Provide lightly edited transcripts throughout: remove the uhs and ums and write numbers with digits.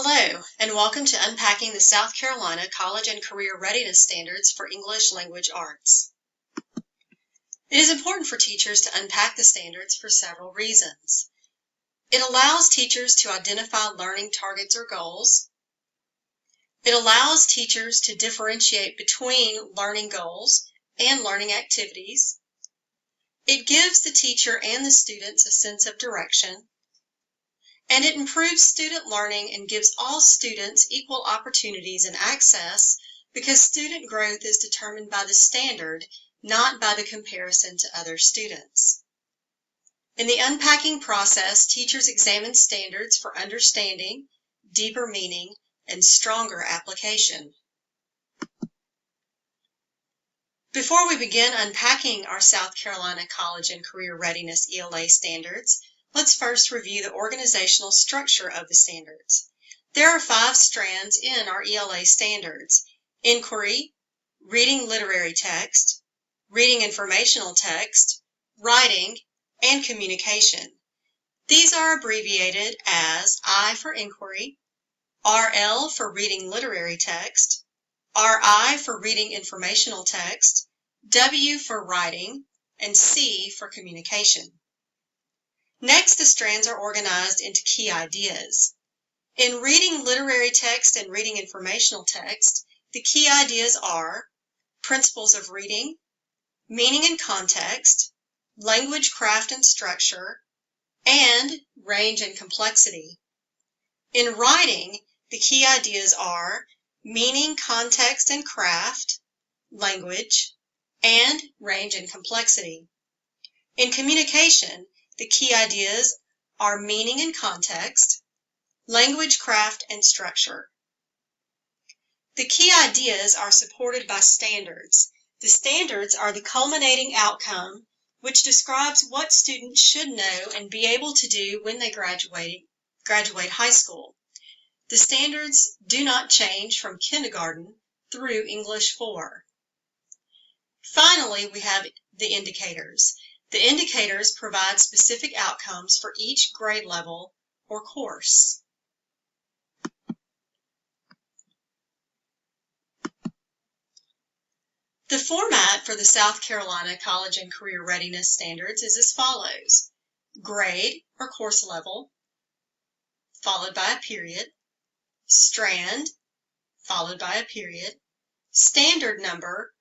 Hello, and welcome to Unpacking the South Carolina College and Career Readiness Standards for English Language Arts. It is important for teachers to unpack the standards for several reasons. It allows teachers to identify learning targets or goals. It allows teachers to differentiate between learning goals and learning activities. It gives the teacher and the students a sense of direction. And it improves student learning and gives all students equal opportunities and access because student growth is determined by the standard, not by the comparison to other students. In the unpacking process, teachers examine standards for understanding, deeper meaning, and stronger application. Before we begin unpacking our South Carolina College and Career Readiness ELA standards, let's first review the organizational structure of the standards. There are 5 strands in our ELA standards: inquiry, reading literary text, reading informational text, writing, and communication. These are abbreviated as I for inquiry, RL for reading literary text, RI for reading informational text, W for writing, and C for communication. Next, the strands are organized into key ideas. In reading literary text and reading informational text, the key ideas are principles of reading, meaning and context, language, craft, and structure, and range and complexity. In writing, the key ideas are meaning, context, and craft, language, and range and complexity. In communication, the key ideas are meaning and context, language, craft, and structure. The key ideas are supported by standards. The standards are the culminating outcome which describes what students should know and be able to do when they graduate high school. The standards do not change from kindergarten through English 4. Finally, we have the indicators. The indicators provide specific outcomes for each grade level or course. The format for the South Carolina College and Career Readiness Standards is as follows: grade or course level, followed by a period, strand, followed by a period, standard number,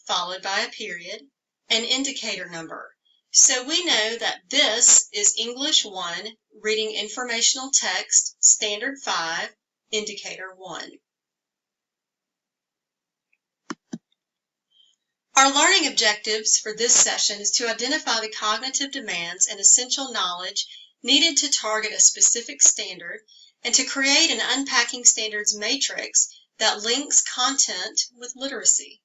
followed by a period, and indicator number. So we know that this is English 1, Reading Informational Text, Standard 5, Indicator 1. Our learning objectives for this session is to identify the cognitive demands and essential knowledge needed to target a specific standard and to create an unpacking standards matrix that links content with literacy.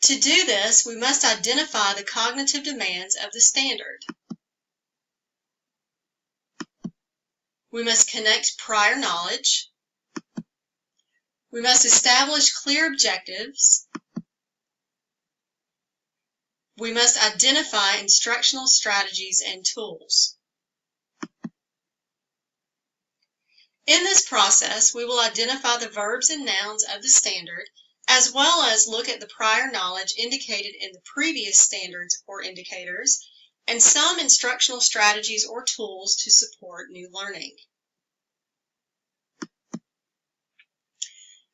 To do this, we must identify the cognitive demands of the standard. We must connect prior knowledge. We must establish clear objectives. We must identify instructional strategies and tools. In this process, we will identify the verbs and nouns of the standard, as well as look at the prior knowledge indicated in the previous standards or indicators, and some instructional strategies or tools to support new learning.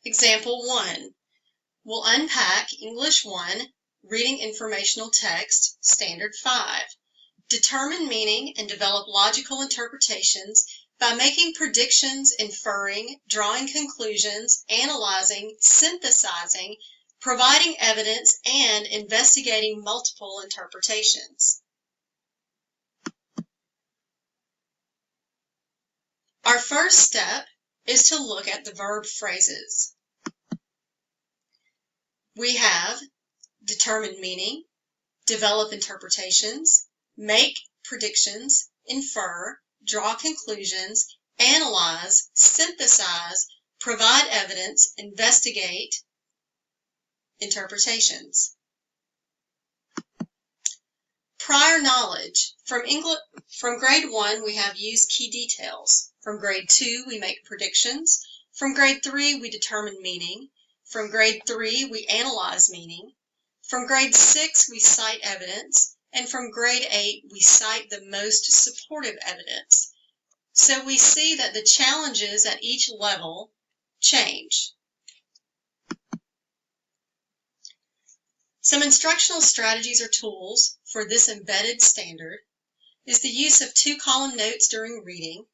Example 1. We'll unpack English 1, Reading Informational Text, Standard 5. Determine meaning and develop logical interpretations by making predictions, inferring, drawing conclusions, analyzing, synthesizing, providing evidence, and investigating multiple interpretations. Our first step is to look at the verb phrases. We have determine meaning, develop interpretations, make predictions, infer, draw conclusions, analyze, synthesize, provide evidence, investigate interpretations. Prior knowledge. From grade 1, we have use key details. From grade 2, we make predictions. From grade 3, we determine meaning. From grade 3, we analyze meaning. From grade 6, we cite evidence. And from grade 8, we cite the most supportive evidence. So we see that the challenges at each level change. Some instructional strategies or tools for this embedded standard is the use of 2-column notes during reading,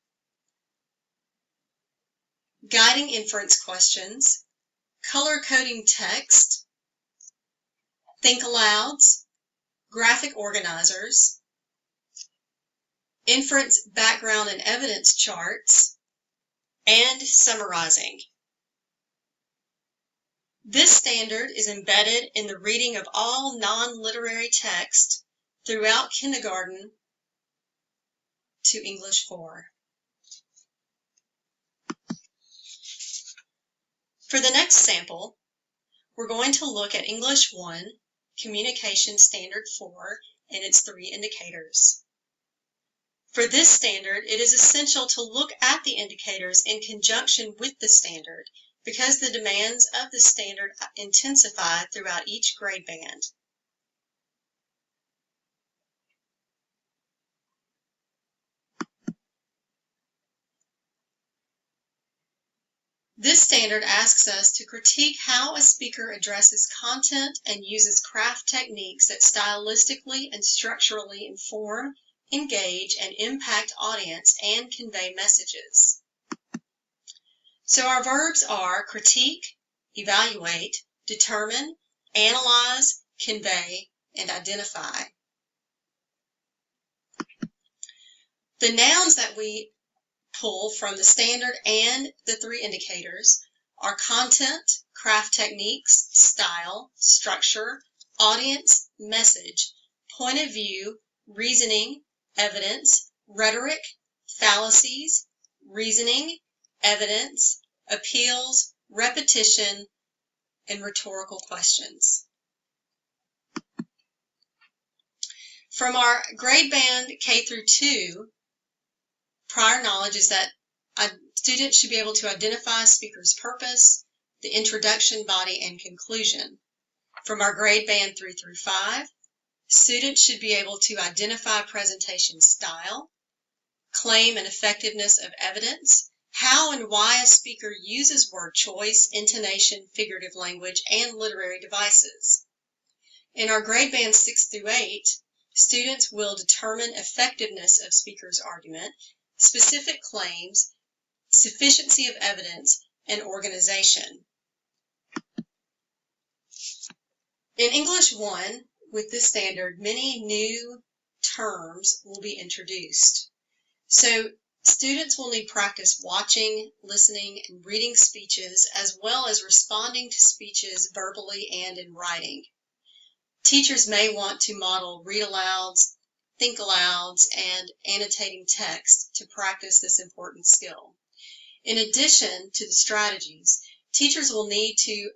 guiding inference questions, color-coding text, think-alouds, graphic organizers, inference background and evidence charts, and summarizing. This standard is embedded in the reading of all non-literary text throughout kindergarten to English 4. For the next sample, we're going to look at English 1, Communication Standard 4, and its 3 indicators. For this standard, it is essential to look at the indicators in conjunction with the standard because the demands of the standard intensify throughout each grade band. This standard asks us to critique how a speaker addresses content and uses craft techniques that stylistically and structurally inform, engage, and impact audience and convey messages. So our verbs are critique, evaluate, determine, analyze, convey, and identify. The nouns that we pull from the standard and the 3 indicators are content, craft techniques, style, structure, audience, message, point of view, reasoning, evidence, rhetoric, fallacies, reasoning, evidence, appeals, repetition, and rhetorical questions. From our grade band K through 2, prior knowledge is that a student should be able to identify a speaker's purpose, the introduction, body, and conclusion. From our grade band 3 through 5, students should be able to identify presentation style, claim and effectiveness of evidence, how and why a speaker uses word choice, intonation, figurative language, and literary devices. In our grade band 6 through 8, students will determine effectiveness of speaker's argument, specific claims, sufficiency of evidence, and organization. In English 1, with this standard, many new terms will be introduced. So students will need practice watching, listening, and reading speeches, as well as responding to speeches verbally and in writing. Teachers may want to model read-alouds, think-alouds, and annotating text to practice this important skill. In addition to the strategies, teachers will need to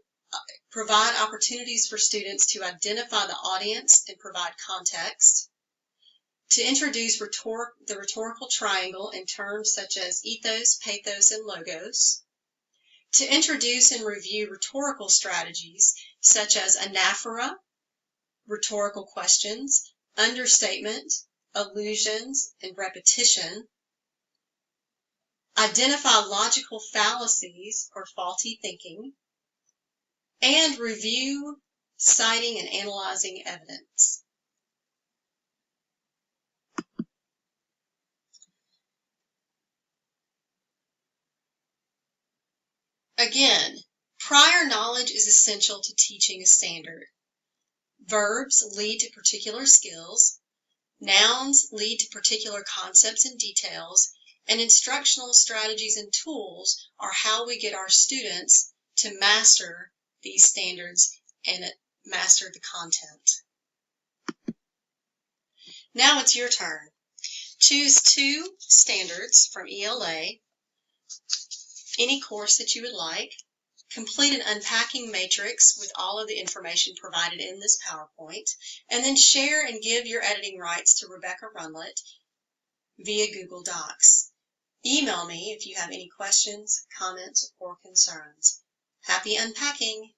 provide opportunities for students to identify the audience and provide context, to introduce the rhetorical triangle in terms such as ethos, pathos, and logos, to introduce and review rhetorical strategies such as anaphora, rhetorical questions, understatement, allusions, and repetition, identify logical fallacies or faulty thinking, and review, citing, and analyzing evidence. Again, prior knowledge is essential to teaching a standard. Verbs lead to particular skills, nouns lead to particular concepts and details, and instructional strategies and tools are how we get our students to master these standards and master the content. Now it's your turn. Choose 2 standards from ELA, any course that you would like. Complete an unpacking matrix with all of the information provided in this PowerPoint, and then share and give your editing rights to Rebecca Runlet via Google Docs. Email me if you have any questions, comments, or concerns. Happy unpacking!